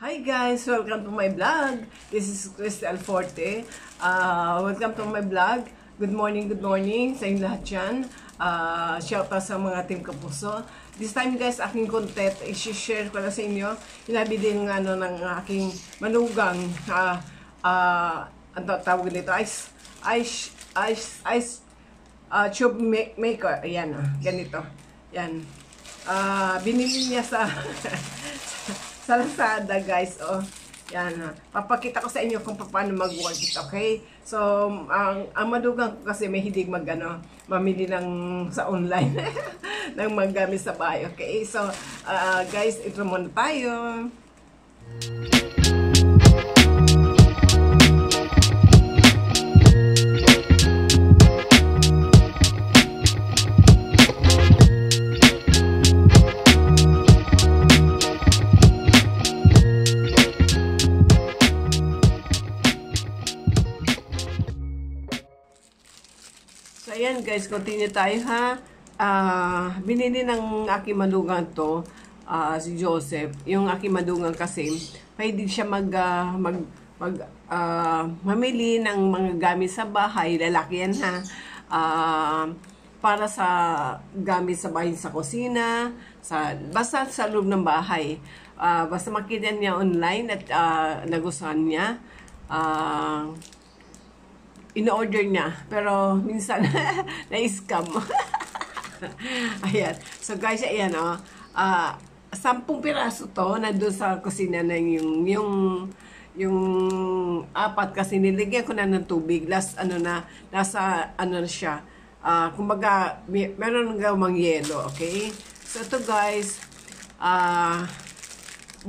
Hi guys! Welcome to my vlog. This is Crystal Forte. Welcome to my vlog. Good morning sa inyo lahat dyan. Shout out sa mga team Kapuso. This time guys, aking content, i-share ko na sa inyo. Inabi din ng aking manugang, ang tawag nito, ice tube maker. Ayan, ganito. Yan. Binili niya sa sa Lazada guys, yan, papakita ko sa inyo kung paano mag-work it, okay? So, ang madugang ko kasi may hilig mamili sa online ng maggamit sa bahay, okay? So, guys, ito muna tayo. So, ayan guys, continue tayo ha. Binili ng aking madugang to, si Joseph. Yung aking madugang kasi, pwede siya mamili ng mga gamit sa bahay, lalaki yan ha. Para sa gamit sa bahay, sa kusina, basta sa loob ng bahay. Basta makita niya online at nagustuhan niya. In-order niya, pero minsan na-scam. Ayan. So guys, ayan 10 piraso to nandun sa kusina na yung 4 kasi niligyan ko na ng tubig. Last nasa na siya. Kumbaga meron nga mang yelo, okay? So ito guys,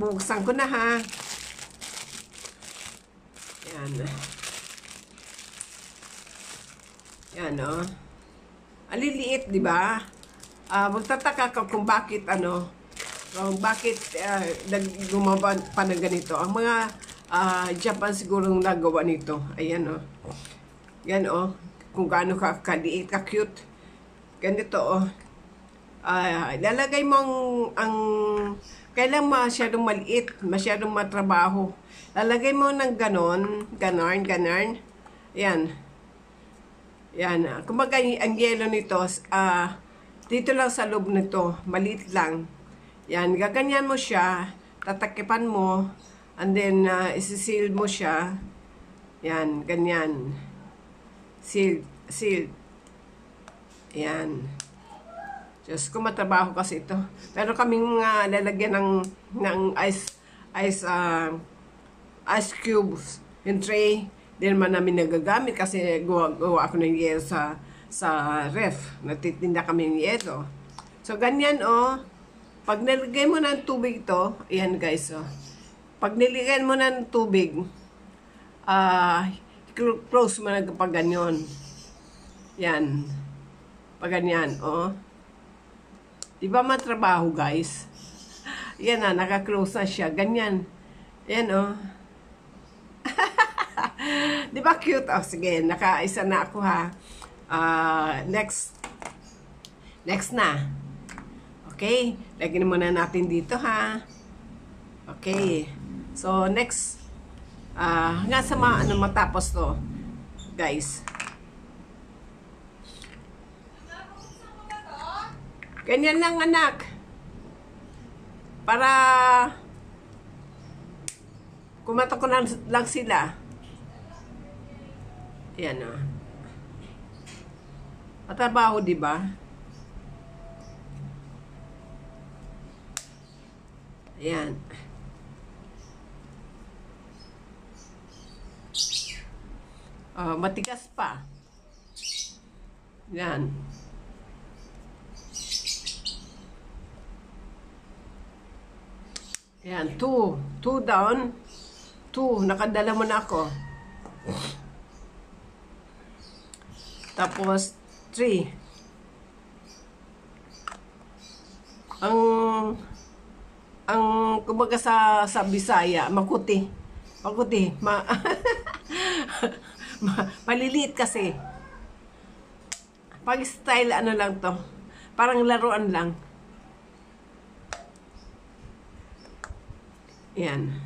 buksan ko na ha. Ayan. Yan, ang liliit, di ba? Magtataka ka kung bakit, gumawa pa ng ganito. Ang mga Japan siguro nagawa nito. Ayan, Yan, kung gaano kaliit, ka-cute. Ganito, lalagay mo kailang masyadong maliit, masyadong matrabaho. Lalagay mo ng ganon. Ayan. Yan. Kumbaga, ang yelo nito, dito lang sa loob nito, maliit lang. Yan, gaganyan mo siya, tatakipan mo, and then, isisil mo siya. Yan, ganyan. Seal. Yan. Diyos ko, matrabaho kasi ito. Pero kaming lalagyan ng ice cubes, yung tray. Hindi naman namin nagagamit kasi gawa ako ng yelo sa ref. Natitinda kami ng yelo. So, ganyan pag nilagay mo ng tubig to, ayan guys pag nilagay mo ng tubig, close mo na pag ganyan. Yan. Pag ganyan, Diba matrabaho guys? Yan naka-close na siya. Ganyan. Yan Di ba cute? Sige, nakaisa na ako ha. Next na. Okay, lagyan muna natin dito ha. Okay. So, next. Hanggang sa matapos to, guys. Ganyan lang anak. Para kumato ko lang sila. Ayan matrabaho, di ba? Ayan. Matigas pa. Ayan. Ayan, 2 down. 2, nakadala mo na ako. Tapos, 3. Kumbaga sa Bisaya, makuti. Maliliit kasi. Pag style, lang to. Parang laruan lang. Yan.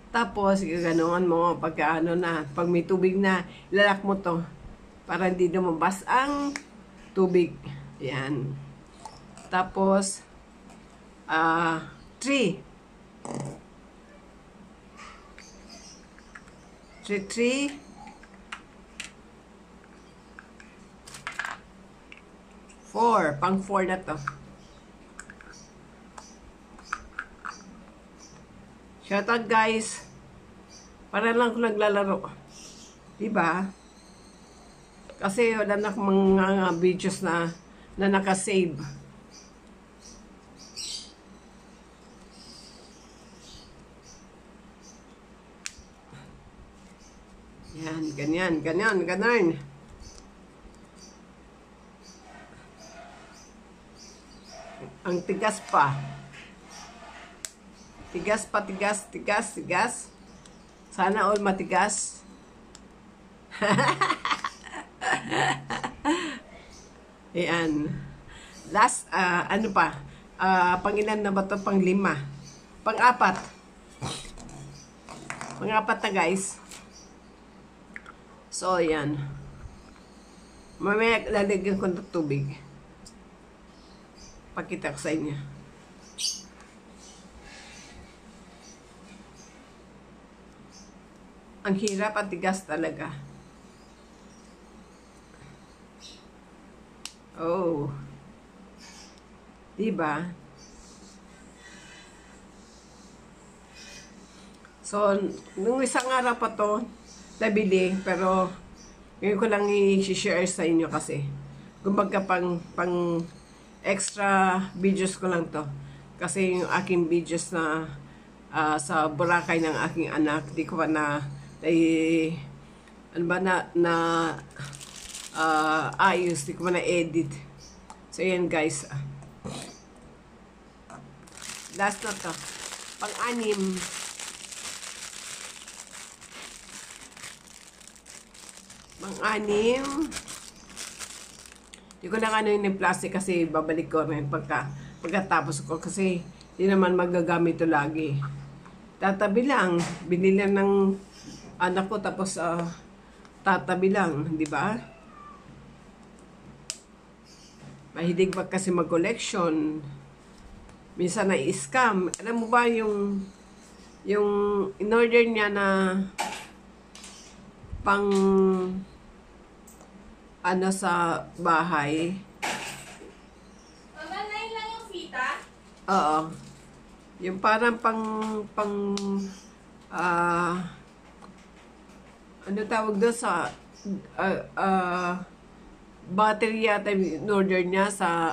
Tapos, ganoon mo, pagka ano na, pag may tubig na, ilalak mo to, para hindi lumabas ang tubig. Yan. Tapos, 3. 3. 4. Pang 4 na to. Shoutout guys. Para lang ako naglalaro. Diba? Kasi wala na akong mga videos na nakasave. Yan, ganyan, ganyan. Ang tigas pa. Tigas. Sana all matigas. Ayan. Last, ano pa? Pangilan na ba ito? Pang-5. Pang-4. Pang-4 na guys. So, ayan. Mamaya lalagyan ko ng tubig. Pakita ko sa inyo. Ang hirap at tigas talaga. Oh. Diba? So, nung isang araw pa to, nabili, pero ngayon ko lang i-share sa inyo kasi. Kumbaga pang extra videos ko lang to. Kasi yung aking videos na sa Boracay ng aking anak, di ko pa ayos, di ko pa na-edit. So, yan guys. Last na to. Pang-6. Pang-6. Di ko lang ano yung plastic kasi babalik ko rin pagkatapos ko kasi di naman magagamit ito lagi. Tatabi lang. Binili ng anak ko tapos tatabi lang. Di ba? Mahilig pa kasi mag-collection. Minsan na-scam. Alam mo ba yung in-order niya na pang ano sa bahay. Mama, 9 lang yung fita? Oo. Yung parang ano tawag doon sa battery yata in-order niya sa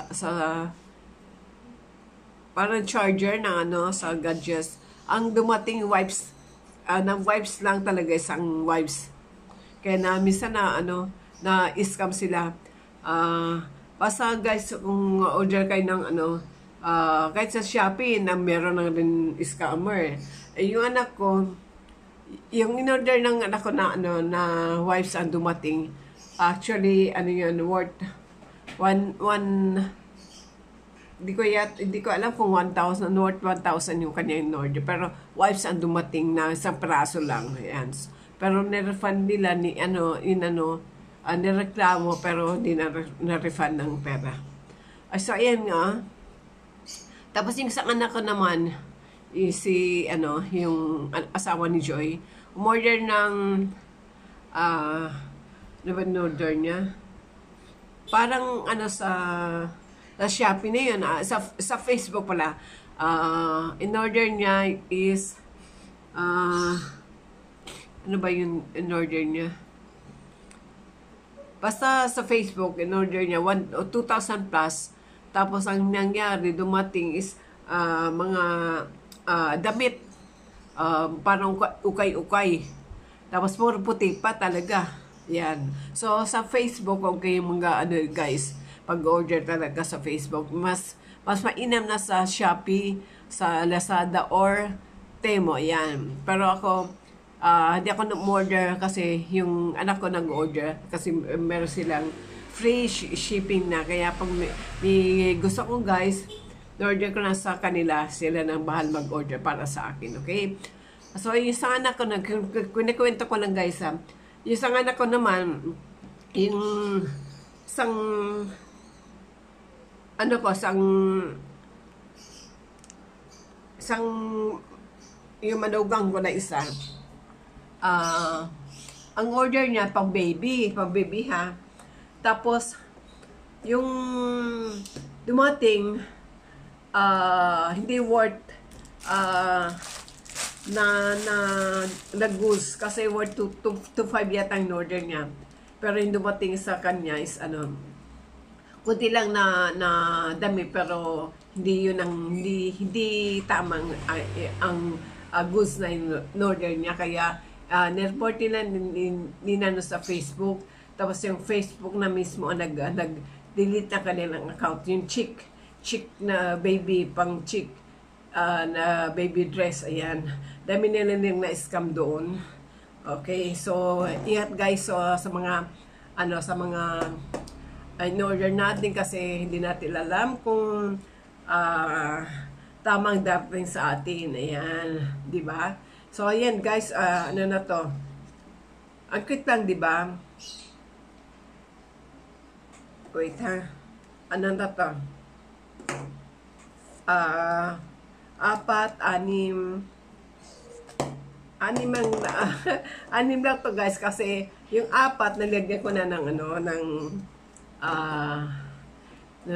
parang charger na ano sa gadgets. Ang dumating wipes na wipes lang talaga, isang wipes. Kaya na minsan na scam sila. Basta guys, kung order kayo ng kahit sa Shopee na meron na rin scammer. Yung anak ko, yung in-order ng anak ko na wipes ang dumating. Actually, yun, worth hindi ko alam kung 1,000, worth 1,000 yung kanya in-order. Pero wipes ang dumating na isang praso lang. Ayan. Pero nirefund nila nireklamo pero hindi na-refund ng pera. So, ayan nga. Tapos yung sa anak ko naman, yung asawa ni Joy, umorder ng, ano ba in-order niya? Parang sa Shopee na yun, sa Facebook pala, in-order niya is, ano ba yung in-order niya? Basta sa Facebook, in-order niya 2,000 plus. Tapos ang nangyari, dumating is mga damit. Parang ukay-ukay. Tapos puro puti pa talaga. Yan. So sa Facebook, okay mga guys, pag-order talaga sa Facebook. Mas mainam na sa Shopee, sa Lazada, or Temo. Yan. Pero ako, hindi ako nag-order kasi yung anak ko nag-order kasi meron silang free shipping na. Kaya pag may gusto ko guys, order ko na sa kanila, sila nang bahal mag-order para sa akin. Okay? So, yung isang anak ko, kunikwento ko lang guys ha. Yung isang anak ko naman, yung isang, ano ko, isang, yung manugang ko na isa, ang order niya, pang baby ha. Tapos, yung dumating, hindi worth, na goods kasi worth 2 to 5 yata ang order niya. Pero yung dumating sa kanya is kunti lang na dami pero hindi yun ang hindi tamang ang goods na in-order niya kaya nireport nila ninano sa Facebook. Tapos yung Facebook na mismo nag-delete na kanilang account. Yung chick na baby, pang chick na baby dress, ayan. Dami nila na-scam doon. Okay, so ingat guys sa mga in-order natin kasi hindi natin alam kung tamang dating sa atin. Ayan, di ba? So ayan guys, ano na to? Ang cute lang, di ba? Wait ha. Ano na to? 4, 6. 6 lang to guys kasi yung 4 nalagyan ko na ng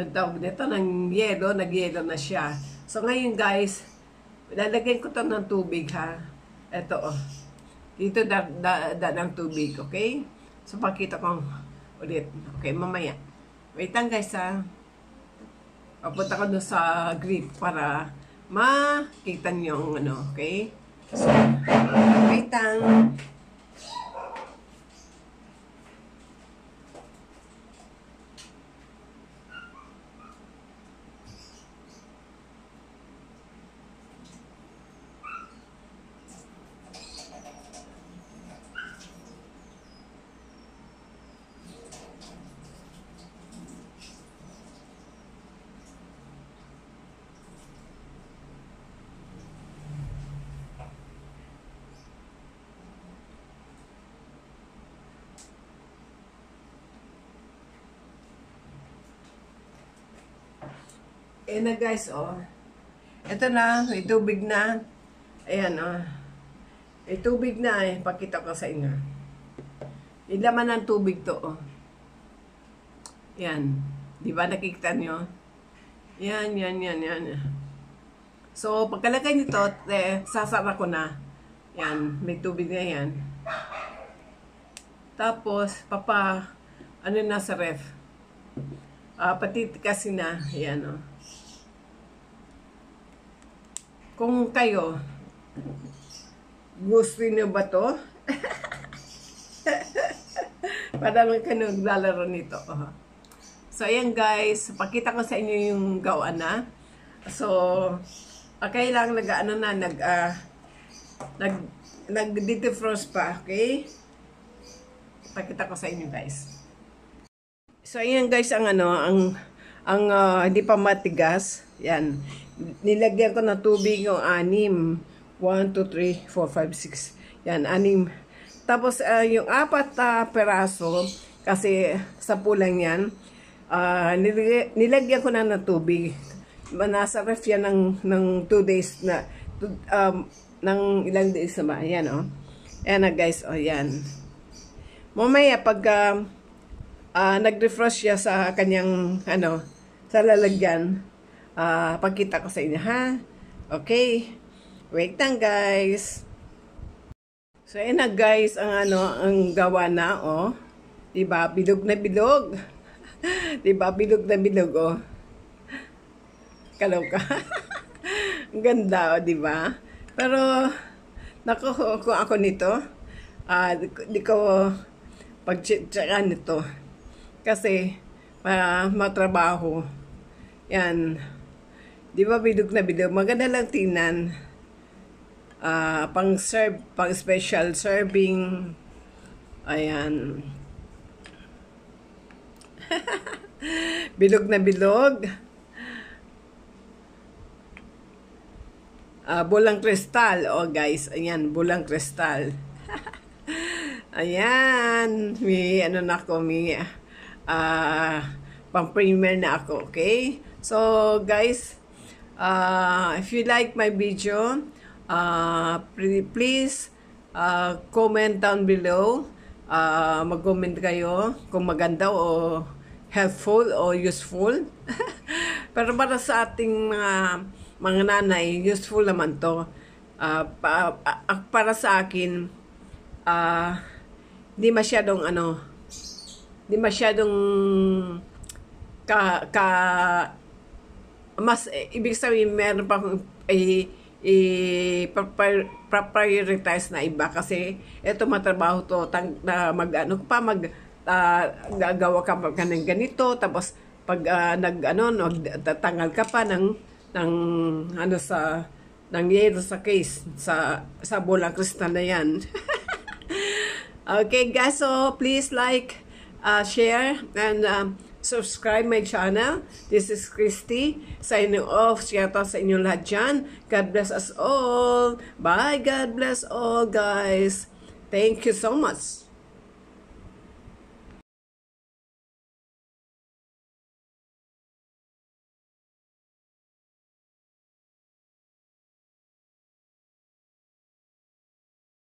tawag nito ng yelo, nag-yelo na siya. So ngayon guys, lalagyan ko to ng tubig ha. Ito dito ng tubig, okay? So pakita ko ulit. Okay, mamaya. Wait lang guys ha. Papunta ko doon sa grip para makita niyo yung okay? So, wait lang. Ayan na guys, ito na, may tubig na. Ayan, may tubig na pakita ko sa inyo. Yung laman ng tubig to, Ayan. Di ba nakikita nyo? Yan. So, pagkalagay nito, sasara ko na. Yan, may tubig na yan. Tapos, na sa ref. Patitikasin na. Ayan, Kung kayo, gusto niyo ba to? Para lang kayo naglalaro nito. So, ayan guys. Pakita ko sa inyo yung gawa na. So, kailangan nag-defrost pa. Okay? Pakita ko sa inyo guys. So, ayan guys, ang hindi pa matigas. Yan. Nilagyan ko ng tubig yung 6. 1, 2, 3, 4, 5, 6. Yan, 6. Tapos, yung 4 peraso, kasi sa pulang yan, nilagyan ko na ng tubig. Nasa ref yan ng 2 days na, ng ilang days na ba? Yan, Ayan na guys, yan. Mamaya, pag nag-refresh siya sa kanyang, sa lalagyan, pagkita ko sa inyo, ha? Okay. Wait lang, guys. So, ayan na, guys, ang gawa na, Diba? Bilog na bilog. Diba? Bilog na bilog, Kaloka. Ang ganda, diba? Pero, naku, kung ako nito, di ko pag-checkan nito. Kasi, matrabaho. Yan. Di ba bilog na bilog? Maganda lang tingnan. Pang-serve, pang-special serving. Ayan. Bilog na bilog. bulang kristal. Oh guys, ayan, bulang kristal. Ayan, may ano na ako, may pang-premier na ako, okay? So guys, if you like my video, please comment down below. Mag-comment kayo kung maganda o helpful o useful. Pero para sa ating mga nanay, useful naman to. Para sa akin, di masyadong mas ibig sabihin meron pa prioritize na iba kasi ito matrabaho to gagawa ka pa ng ganito, tapos pag nagtatanggal ka pa ng yero sa case sa bulang kristal na yan. Okay guys, so please like, share, and subscribe my channel. This is Christy signing off. Shout out sa inyong lahat dyan. God bless us all. Bye. God bless all guys. Thank you so much.